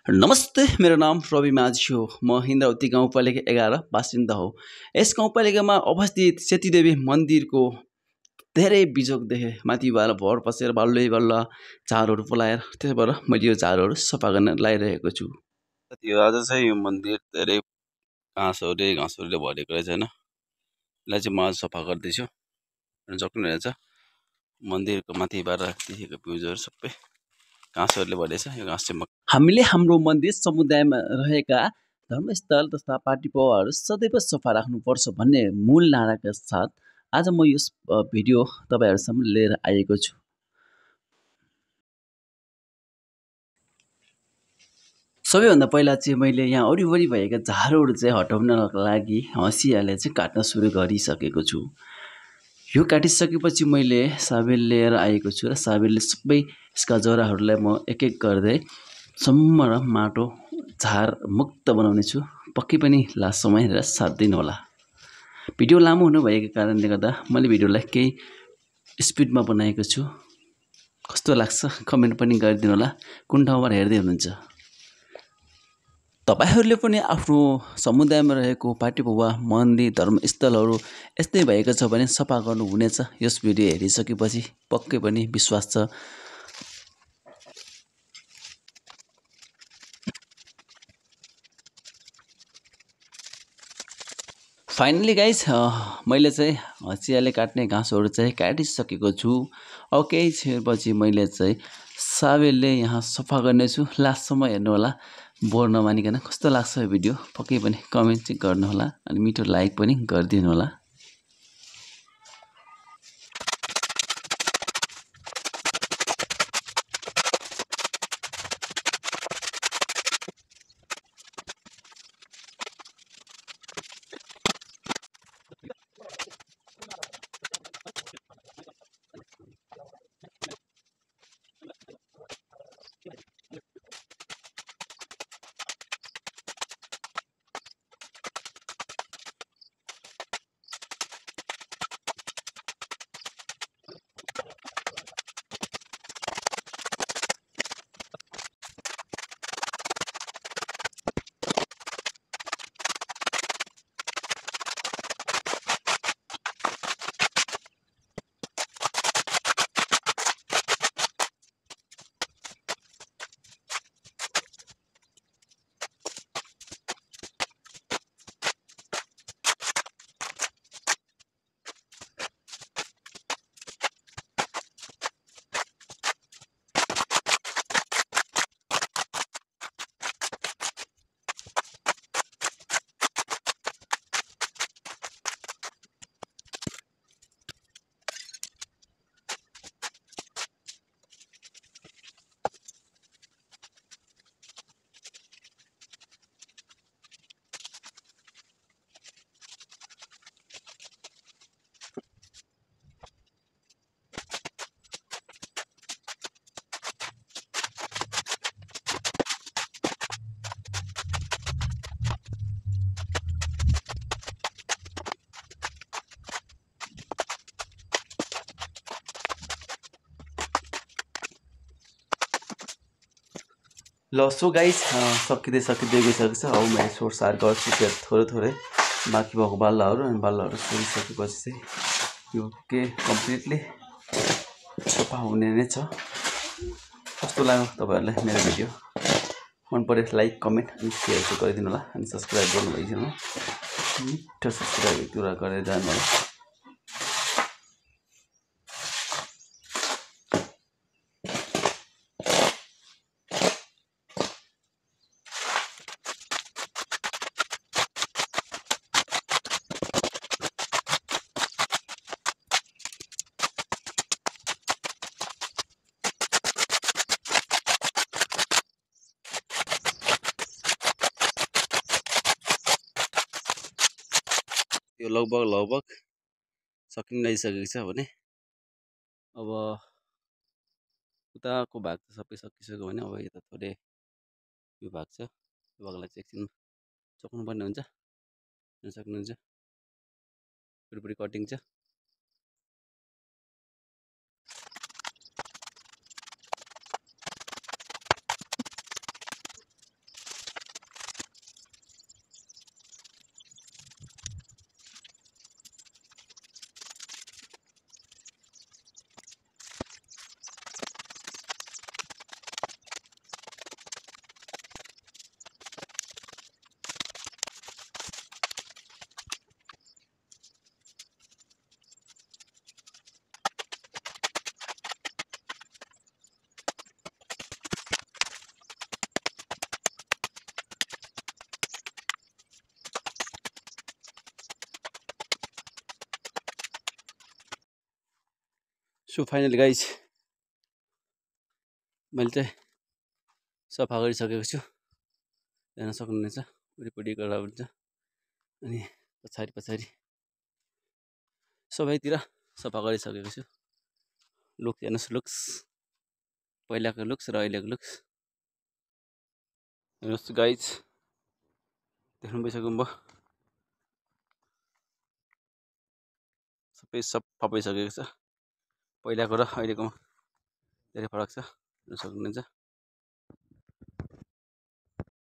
नमस्ते, मेरो नाम रवि माझी हो। म इन्द्रावती गाउँपालिका 11 बासिन्दा हो। यस गाउँपालिकामा अवस्थित सेतीदेवी मन्दिरको धेरै बिजोग देखेँ। माथिबाट भर पसेर बल्ल झारहरू पलाएर त्यसो भएर मैले यो झारहरू सफा गर्न लागिरहेको छु। यो आज चाहिँ यो मन्दिर धेरै घाँसहरूले भरेको रहेछ होइन। यसलाई चाहिँ म आज सफा गर्दैछु। सक्नुहुनेछ मन्दिरको माथिबाट देखेको भ्युजहरू सबै घाँसहरूले भरेछ। यो घाँस चाहिँ हामीले हाम्रो मन्दिर समुदायमा रहेका धर्मस्थल तथा पार्टीपवाहरू सदैव सफा राख्नुपर्छ भन्ने मूल नाराका साथ आज म यस भिडियो तपाईँहरूसम्म लिएर आएको छु। सबैभन्दा पहिला चाहिँ मैले यहाँ वरिपरि भएका झारहरू चाहिँ हटाउनको लागि हँसियाले चाहिँ काट्न सुरु गरिसकेको छु। यो काटिसकेपछि मैले साबेल लिएर आएको छु र साबेलले सबै यसका जराहरूलाई म एक एक गर्दै सम्म र माटो झार मुक्त बनाउने छु। पक्कै पनि लास्ट समय र साथ दिनुहोला। भिडियो लामो हुनुभएको कारणले गर्दा मैले भिडियोलाई केही स्पिडमा बनाएको छु। कस्तो लाग्छ कमेन्ट पनि गरिदिनु होला कुन ठाउँबाट हेर्दै हुनुहुन्छ। तपाईहरूले पनि आफ्नो समुदायमा रहेको पार्टीपवा मन्दिर धर्मस्थलहरू यस्तै भएको छ भने सफा गर्नुहुनेछ। यस भिडियो हेरिसकेपछि पक्कै पनि विश्वास छ। फाइनली गाइस मैले चाहिँ हँसियाले काट्ने घाँसहरू चाहिँ काटिसकेको छु। अब केही छिनपछि मैले चाहिँ साबेलले यहाँ सफा गर्नेछु। लास्टसम्म हेर्नु होला, बोर नमानिकन। कस्तो लाग्छ यो भिडियो पक्कै पनि कमेन्ट चाहिँ गर्नुहोला अनि मिठो लाइक पनि गरिदिनु होला। ल सो गाइस सकिँदै गइसकेको छ। अब मैले सोरसार गर्छु त्यो थोरै बाँकी भएको बाल्लाहरू अनि बाल्लाहरू सोरिसकेपछि चाहिँ यो के कम्प्लिटली सफा हुने नै छ। कस्तो लाग्यो तपाईँहरूलाई मेरो भिडियो? मन पऱ्यो लाइक कमेन्ट अनि सेयर चाहिँ गरिदिनु होला अनि सब्सक्राइब गर्नु भइदिनु होला। मिठो सब्सक्राइब कुरा गरेर जानु होला। यो लगभग सकिन लागिसकेको छ भने अब उताको भाग त सबै सकिसक्यो भने अब यता थोरै यो भाग छ। यो भागलाई चाहिँ एकछिन सक्नुपर्ने हुन्छ। सक्नुहुन्छ वरिपरि कटिङ छ। सो फाइनली गाइज मैले चाहिँ सफा गरिसकेको छु, हेर्न सक्नुहुनेछ वरिपरि गला हुन्छ अनि पछाडि सबैतिर सफा गरिसकेको छु। लुक्स हेर्नुहोस्, लुक्स पहिलाको लुक्स र अहिलेको लुक्स हेर्नुहोस् गाइज, देख्नु भइसक्नु भयो। सबै सफा भइसकेको छ, पहिलाको र अहिलेको धेरै फरक छ, हेर्न सक्नुहुन्छ।